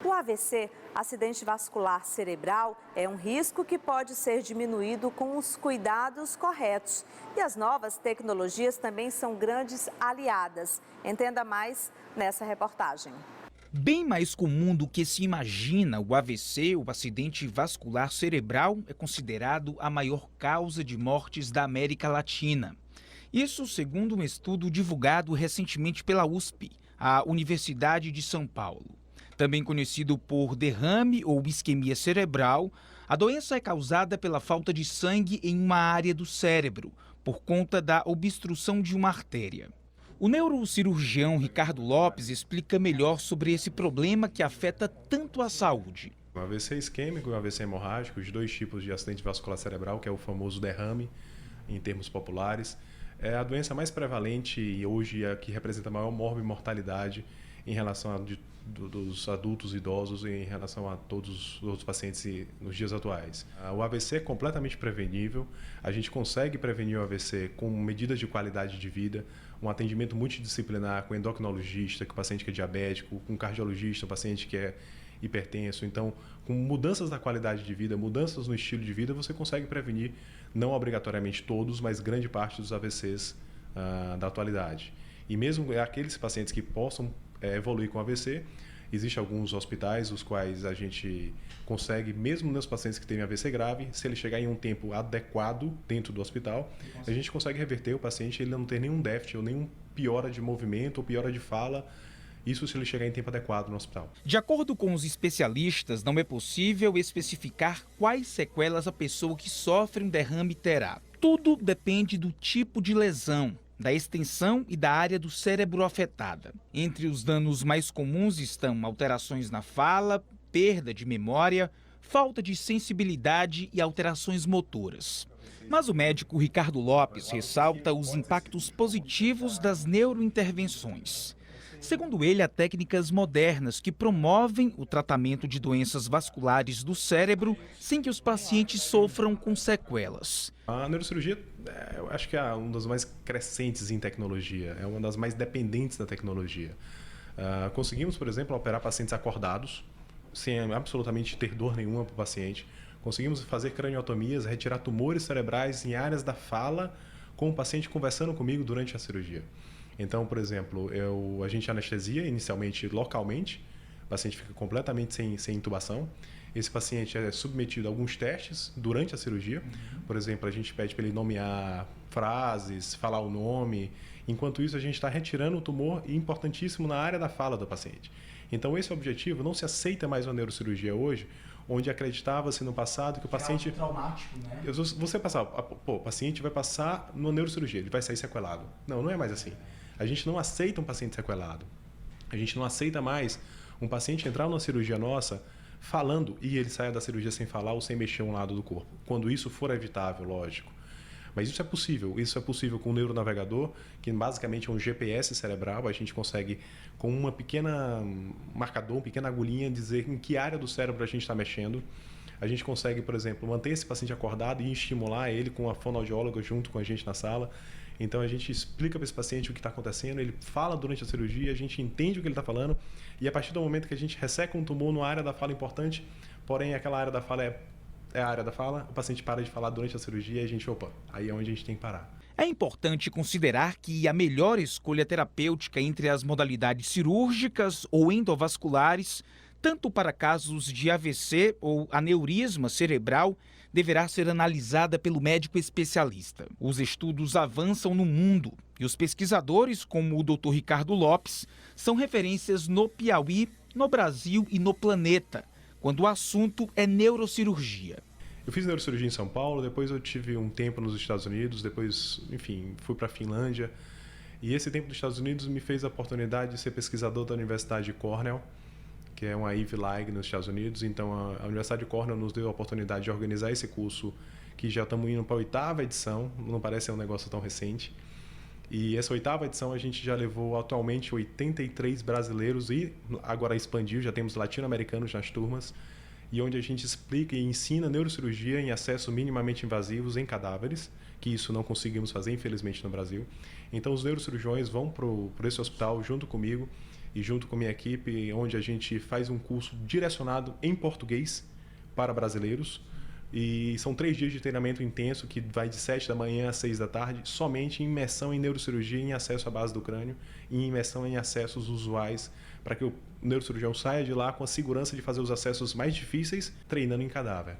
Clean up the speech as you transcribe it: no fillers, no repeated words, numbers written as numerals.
O AVC, acidente vascular cerebral, é um risco que pode ser diminuído com os cuidados corretos. E as novas tecnologias também são grandes aliadas. Entenda mais nessa reportagem. Bem mais comum do que se imagina, o AVC, o acidente vascular cerebral, é considerado a maior causa de mortes da América Latina. Isso segundo um estudo divulgado recentemente pela USP, a Universidade de São Paulo. Também conhecido por derrame ou isquemia cerebral, a doença é causada pela falta de sangue em uma área do cérebro, por conta da obstrução de uma artéria. O neurocirurgião Ricardo Lopes explica melhor sobre esse problema que afeta tanto a saúde. O AVC isquêmico e o AVC hemorrágico, os dois tipos de acidente vascular cerebral, que é o famoso derrame, em termos populares, é a doença mais prevalente e hoje é a que representa a maior morbimortalidade em relação dos adultos e idosos em relação a todos os outros pacientes nos dias atuais. O AVC é completamente prevenível, a gente consegue prevenir o AVC com medidas de qualidade de vida, um atendimento multidisciplinar com endocrinologista, com o paciente que é diabético, com cardiologista, o paciente que é hipertenso. Então, com mudanças na qualidade de vida, mudanças no estilo de vida, você consegue prevenir, não obrigatoriamente todos, mas grande parte dos AVCs da atualidade. E mesmo aqueles pacientes que possam evoluir com AVC, existem alguns hospitais os quais a gente consegue, mesmo nos pacientes que têm AVC grave, se ele chegar em um tempo adequado dentro do hospital, a gente consegue reverter o paciente, ele não ter nenhum déficit ou nenhum piora de movimento ou piora de fala, isso se ele chegar em tempo adequado no hospital. De acordo com os especialistas, não é possível especificar quais sequelas a pessoa que sofre um derrame terá. Tudo depende do tipo de lesão, da extensão e da área do cérebro afetada. Entre os danos mais comuns estão alterações na fala, perda de memória, falta de sensibilidade e alterações motoras. Mas o médico Ricardo Lopes ressalta os impactos positivos das neurointervenções. Segundo ele, há técnicas modernas que promovem o tratamento de doenças vasculares do cérebro sem que os pacientes sofram com sequelas. A neurocirurgia, eu acho que é uma das mais crescentes em tecnologia, é uma das mais dependentes da tecnologia. Conseguimos, por exemplo, operar pacientes acordados, sem absolutamente ter dor nenhuma para o paciente. Conseguimos fazer craniotomias, retirar tumores cerebrais em áreas da fala, com o paciente conversando comigo durante a cirurgia. Então, por exemplo, a gente anestesia inicialmente localmente, o paciente fica completamente sem intubação. Esse paciente é submetido a alguns testes durante a cirurgia. Por exemplo, a gente pede para ele nomear frases, falar o nome. Enquanto isso, a gente está retirando o tumor importantíssimo na área da fala do paciente. Então, esse é o objetivo. Não se aceita mais uma neurocirurgia hoje, onde acreditava-se no passado que o paciente... traumático, né? Você passar, o paciente vai passar numa neurocirurgia, ele vai sair sequelado. Não, não é mais assim. A gente não aceita um paciente sequelado. A gente não aceita mais um paciente entrar numa cirurgia nossa falando e ele saia da cirurgia sem falar ou sem mexer um lado do corpo. Quando isso for evitável, lógico. Mas isso é possível com o neuronavegador, que basicamente é um GPS cerebral. A gente consegue, com uma pequena marcador, uma pequena agulhinha, dizer em que área do cérebro a gente está mexendo. A gente consegue, por exemplo, manter esse paciente acordado e estimular ele com a fonoaudióloga junto com a gente na sala. Então a gente explica para esse paciente o que está acontecendo, ele fala durante a cirurgia, a gente entende o que ele está falando e a partir do momento que a gente resseca um tumor numa área da fala importante, porém aquela área da fala é a área da fala, o paciente para de falar durante a cirurgia e a gente, aí é onde a gente tem que parar. É importante considerar que a melhor escolha terapêutica entre as modalidades cirúrgicas ou endovasculares, tanto para casos de AVC ou aneurisma cerebral, deverá ser analisada pelo médico especialista. Os estudos avançam no mundo e os pesquisadores, como o Dr. Ricardo Lopes, são referências no Piauí, no Brasil e no planeta, quando o assunto é neurocirurgia. Eu fiz neurocirurgia em São Paulo, depois eu tive um tempo nos Estados Unidos, depois, enfim, fui para a Finlândia. E esse tempo nos Estados Unidos me fez a oportunidade de ser pesquisador da Universidade de Cornell, que é uma Ivy League nos Estados Unidos. Então, a Universidade de Cornell nos deu a oportunidade de organizar esse curso, que já estamos indo para a 8ª edição, não parece ser um negócio tão recente. E essa 8ª edição a gente já levou atualmente 83 brasileiros e agora expandiu, já temos latino-americanos nas turmas, e onde a gente explica e ensina neurocirurgia em acessos minimamente invasivos em cadáveres, que isso não conseguimos fazer, infelizmente, no Brasil. Então, os neurocirurgiões vão para esse hospital junto comigo e junto com a minha equipe, onde a gente faz um curso direcionado em português para brasileiros. E são 3 dias de treinamento intenso, que vai de 7 da manhã às 6 da tarde, somente em imersão em neurocirurgia, em acesso à base do crânio e em imersão em acessos usuais, para que o neurocirurgião saia de lá com a segurança de fazer os acessos mais difíceis, treinando em cadáver.